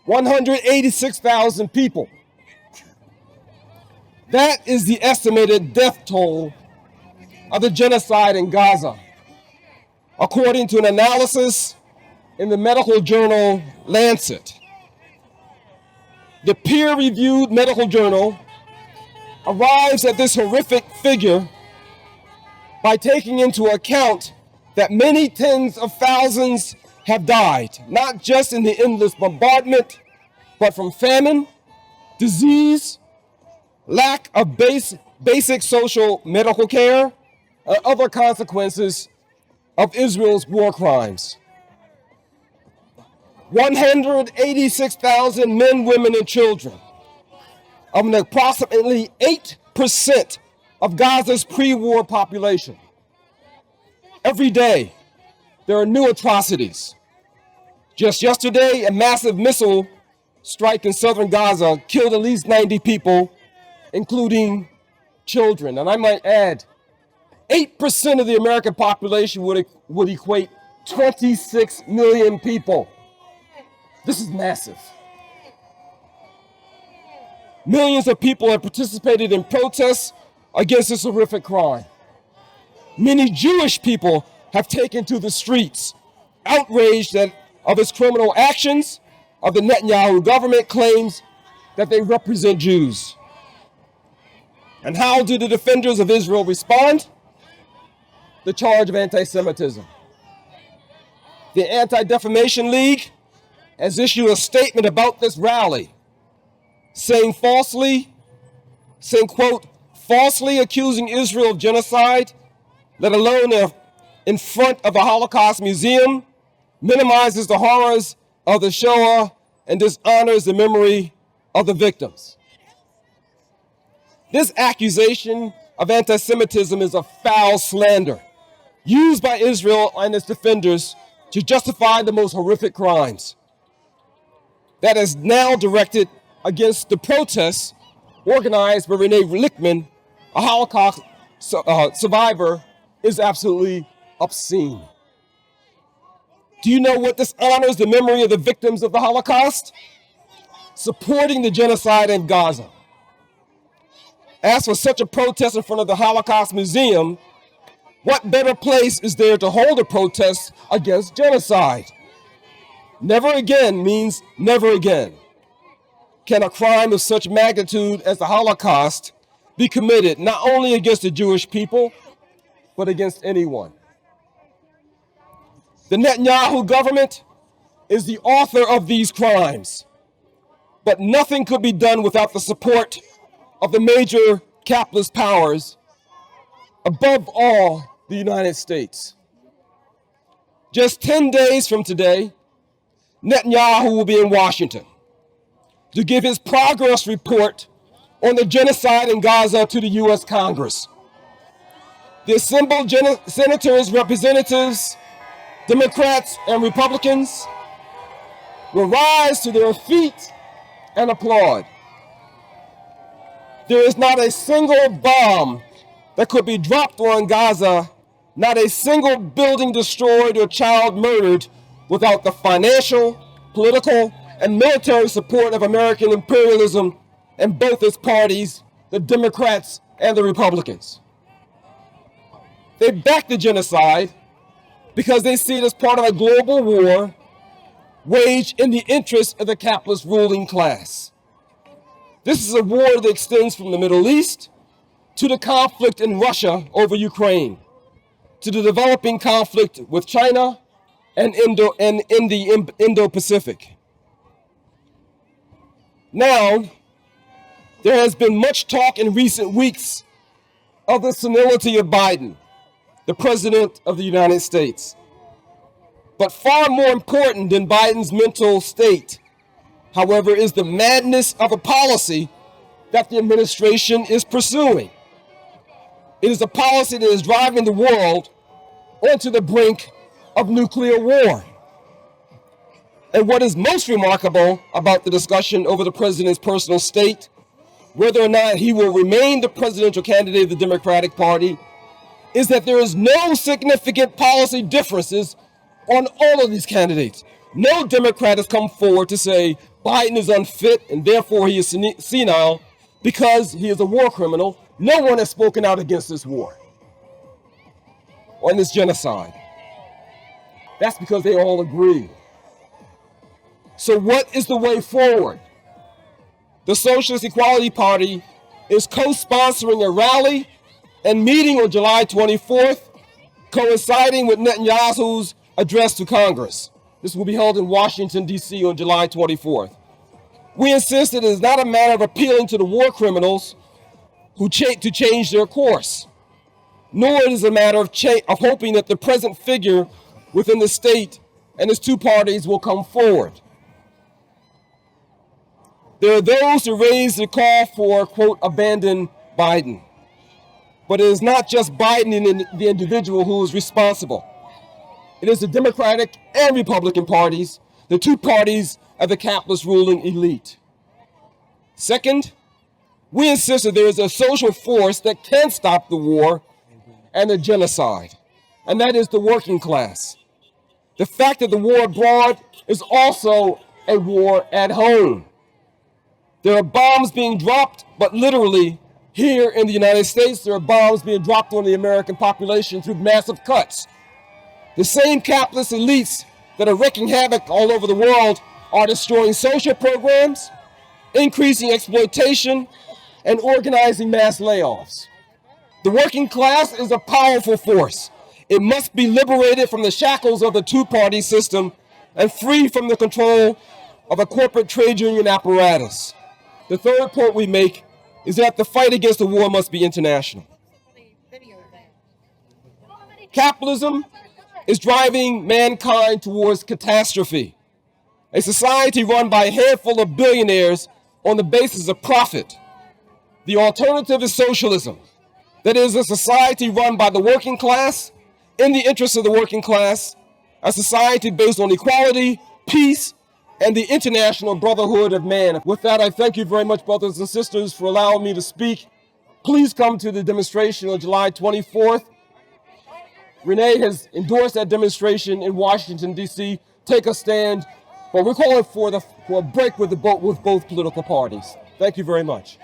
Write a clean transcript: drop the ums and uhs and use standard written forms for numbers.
186,000 people. That is the estimated death toll of the genocide in Gaza, according to an analysis in the medical journal Lancet. The peer-reviewed medical journal arrives at this horrific figure by taking into account that many tens of thousands have died, not just in the endless bombardment, but from famine, disease, lack of basic social medical care, and other consequences of Israel's war crimes. 186,000 men, women, and children, of an approximately 8% of Gaza's pre-war population. Every day, there are new atrocities. Just yesterday, a massive missile strike in southern Gaza killed at least 90 people, including children. And I might add, 8% of the American population would equate 26 million people. This is massive. Millions of people have participated in protests against this horrific crime. Many Jewish people have taken to the streets, outraged of its criminal actions, of the Netanyahu government claims that they represent Jews. And how do the defenders of Israel respond? The charge of anti-Semitism. The Anti-Defamation League has issued a statement about this rally, saying, quote, falsely accusing Israel of genocide, let alone in front of the Holocaust Museum, minimizes the horrors of the Shoah and dishonors the memory of the victims. This accusation of anti-Semitism is a foul slander used by Israel and its defenders to justify the most horrific crimes. That is now directed against the protests organized by Rene Lichtman, a Holocaust survivor, is absolutely obscene. Do you know what dishonors the memory of the victims of the Holocaust? Supporting the genocide in Gaza. As for such a protest in front of the Holocaust Museum, what better place is there to hold a protest against genocide? Never again means never again can a crime of such magnitude as the Holocaust be committed not only against the Jewish people, but against anyone. The Netanyahu government is the author of these crimes, but nothing could be done without the support of the major capitalist powers, above all, the United States. Just 10 days from today, Netanyahu will be in Washington to give his progress report on the genocide in Gaza to the U.S. Congress. The assembled senators, representatives, Democrats, and Republicans will rise to their feet and applaud. There is not a single bomb that could be dropped on Gaza, not a single building destroyed or child murdered without the financial, political, and military support of American imperialism and both its parties, the Democrats and the Republicans. They back the genocide because they see it as part of a global war waged in the interest of the capitalist ruling class. This is a war that extends from the Middle East to the conflict in Russia over Ukraine, to the developing conflict with China and in the Indo-Pacific. Now, there has been much talk in recent weeks of the senility of Biden, the President of the United States. But far more important than Biden's mental state, however, is the madness of a policy that the administration is pursuing. It is a policy that is driving the world onto the brink of nuclear war. And what is most remarkable about the discussion over the president's personal state, whether or not he will remain the presidential candidate of the Democratic Party, is that there is no significant policy differences on all of these candidates. No Democrat has come forward to say Biden is unfit and therefore he is senile because he is a war criminal. No one has spoken out against this war or this genocide. That's because they all agree. So what is the way forward? The Socialist Equality Party is co-sponsoring a rally and meeting on July 24th, coinciding with Netanyahu's address to Congress. This will be held in Washington, D.C. on July 24th. We insist that it is not a matter of appealing to the war criminals to change their course, nor is it a matter of hoping that the present figure within the state and its two parties will come forward. There are those who raise the call for, quote, abandon Biden. But it is not just Biden and the individual who is responsible. It is the Democratic and Republican parties, the two parties of the capitalist ruling elite. Second, we insist that there is a social force that can stop the war and the genocide, and that is the working class. The fact that the war abroad is also a war at home. There are bombs being dropped, but literally here in the United States, there are bombs being dropped on the American population through massive cuts. The same capitalist elites that are wreaking havoc all over the world are destroying social programs, increasing exploitation, and organizing mass layoffs. The working class is a powerful force. It must be liberated from the shackles of the two-party system and free from the control of a corporate trade union apparatus. The third point we make is that the fight against the war must be international. Capitalism is driving mankind towards catastrophe. A society run by a handful of billionaires on the basis of profit. The alternative is socialism. That is a society run by the working class, in the interest of the working class, a society based on equality, peace, and the international brotherhood of man. With that, I thank you very much, brothers and sisters, for allowing me to speak. Please come to the demonstration on July 24th. Rene has endorsed that demonstration in Washington, D.C. Take a stand, but we're calling for a break with both political parties. Thank you very much.